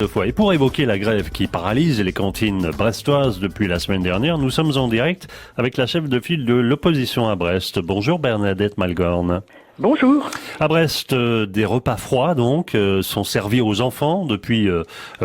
Deux fois. Et pour évoquer la grève qui paralyse les cantines brestoises depuis la semaine dernière, nous sommes en direct avec la chef de file de l'opposition à Brest. Bonjour Bernadette Malgorn. Bonjour. À Brest, des repas froids donc sont servis aux enfants depuis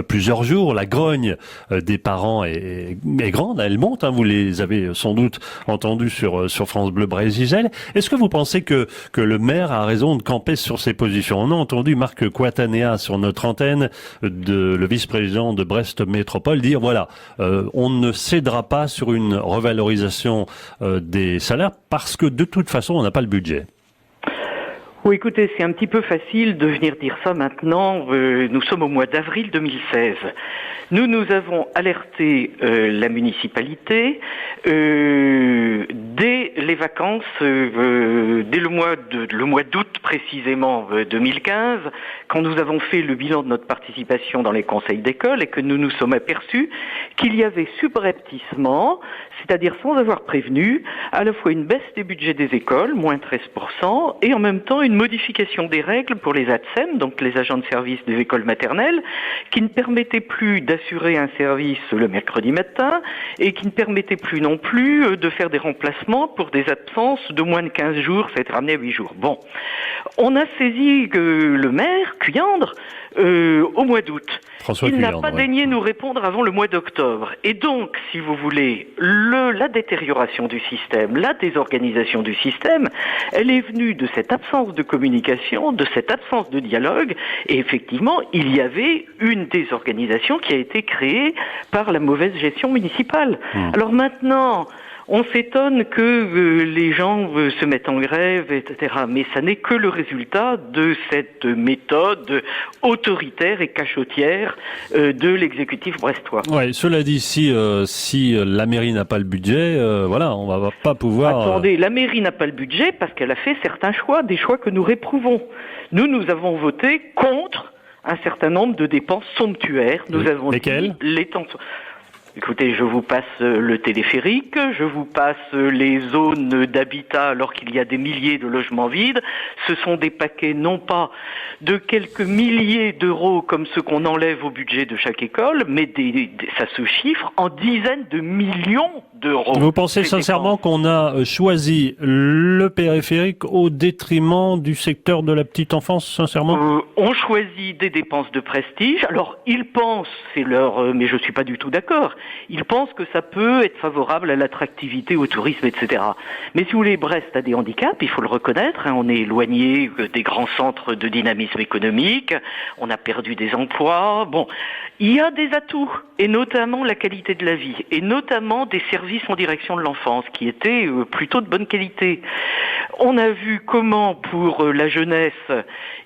plusieurs jours. La grogne des parents est grande, elle monte. Vous les avez sans doute entendus sur France Bleu Brésil. Est-ce que vous pensez que le maire a raison de camper sur ses positions? On a entendu Marc Coatanea sur notre antenne, le vice-président de Brest Métropole, dire voilà, on ne cédera pas sur une revalorisation des salaires parce que de toute façon on n'a pas le budget. Oui, écoutez, c'est un petit peu facile de venir dire ça maintenant. Nous sommes au mois d'avril 2016. Nous avons alerté la municipalité dès les vacances, dès le mois d'août précisément 2015, quand nous avons fait le bilan de notre participation dans les conseils d'école et que nous nous sommes aperçus qu'il y avait subrepticement, c'est-à-dire sans avoir prévenu, à la fois une baisse des budgets des écoles, moins 13%, et en même temps une modification des règles pour les ATSEM, donc les agents de service des écoles maternelles, qui ne permettaient plus d'assurer un service le mercredi matin et qui ne permettaient plus non plus de faire des remplacements pour des absences de moins de 15 jours, ça a été ramené à 8 jours. Bon, on a saisi le maire, Cuyandre, au mois d'août. Il n'a pas daigné nous répondre avant le mois d'octobre. Et donc, si vous voulez, la détérioration du système, la désorganisation du système, elle est venue de cette absence de communication, de cette absence de dialogue. Et effectivement, il y avait une désorganisation qui a été créée par la mauvaise gestion municipale. Alors maintenant, on s'étonne que les gens se mettent en grève, etc. Mais ça n'est que le résultat de cette méthode autoritaire et cachotière de l'exécutif brestois. Ouais, cela dit, si la mairie n'a pas le budget, voilà, on va pas pouvoir... Attendez, la mairie n'a pas le budget parce qu'elle a fait certains choix, des choix que nous réprouvons. Nous avons voté contre un certain nombre de dépenses somptuaires. Nous avons Lesquelles ? Écoutez, je vous passe le téléphérique, je vous passe les zones d'habitat alors qu'il y a des milliers de logements vides. Ce sont des paquets non pas de quelques milliers d'euros comme ceux qu'on enlève au budget de chaque école, mais ça se chiffre en dizaines de millions d'euros. Vous pensez sincèrement qu'on a choisi le périphérique au détriment du secteur de la petite enfance, sincèrement ? On choisit des dépenses de prestige. Alors, ils pensent, mais je suis pas du tout d'accord. Ils pensent que ça peut être favorable à l'attractivité, au tourisme, etc. Mais si vous voulez, Brest a des handicaps, il faut le reconnaître. On est éloigné des grands centres de dynamisme économique. On a perdu des emplois. Bon, il y a des atouts, et notamment la qualité de la vie, et notamment des services en direction de l'enfance, qui étaient plutôt de bonne qualité. On a vu comment, pour la jeunesse,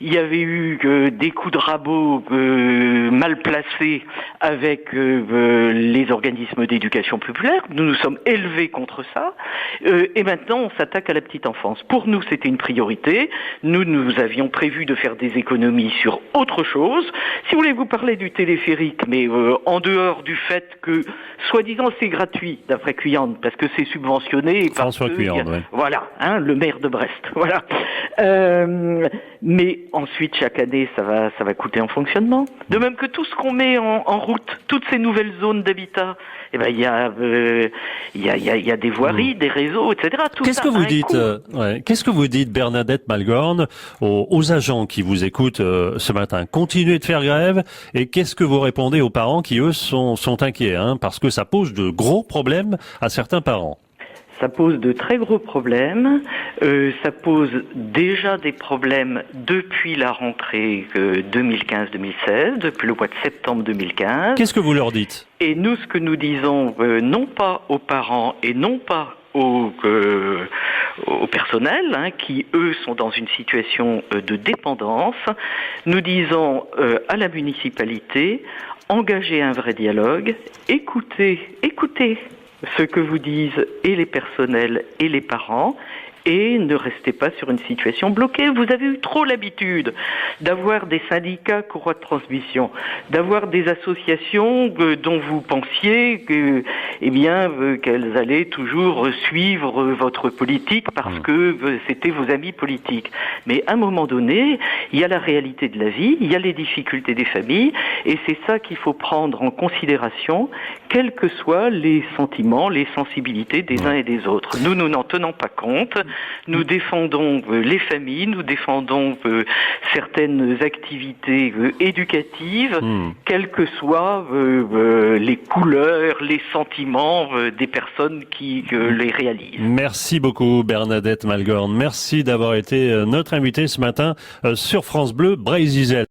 il y avait eu des coups de rabot mal placés avec les organismes d'éducation populaire. Nous nous sommes élevés contre ça, et maintenant on s'attaque à la petite enfance. Pour nous, c'était une priorité. Nous avions prévu de faire des économies sur autre chose. Si vous voulez, vous parler du téléphérique, mais en dehors du fait que, soi-disant, c'est gratuit, d'après Cuyandre, parce que c'est subventionné par François Cuyandre, ouais. Voilà, le maire de Brest. Voilà. Mais ensuite, chaque année, ça va coûter en fonctionnement. De même que tout ce qu'on met en route, toutes ces nouvelles zones d'habitat, il y a des voiries, des réseaux, etc. Qu'est-ce que vous dites, Bernadette Malgorn, aux agents qui vous écoutent ce matin? Continuez de faire grève, et qu'est-ce que vous répondez aux parents qui, eux, sont inquiets, parce que ça pose de gros problèmes à certains parents? Ça pose de très gros problèmes. Ça pose déjà des problèmes depuis la rentrée 2015-2016, depuis le mois de septembre 2015. Qu'est-ce que vous leur dites? Et nous, ce que nous disons, non pas aux parents et non pas au personnel, qui eux sont dans une situation de dépendance, nous disons à la municipalité, engagez un vrai dialogue, écoutez ce que vous disent et les personnels et les parents, et ne restez pas sur une situation bloquée. Vous avez eu trop l'habitude d'avoir des syndicats courroie de transmission, d'avoir des associations dont vous pensiez qu'elles allaient toujours suivre votre politique parce que c'était vos amis politiques. Mais à un moment donné, il y a la réalité de la vie, il y a les difficultés des familles, et c'est ça qu'il faut prendre en considération, quels que soient les sentiments, les sensibilités des uns et des autres. Nous n'en tenons pas compte. Nous défendons les familles, nous défendons certaines activités éducatives, quelles que soient les couleurs, les sentiments des personnes qui les réalisent. Merci beaucoup Bernadette Malgorn. Merci d'avoir été notre invitée ce matin sur France Bleu Brésil.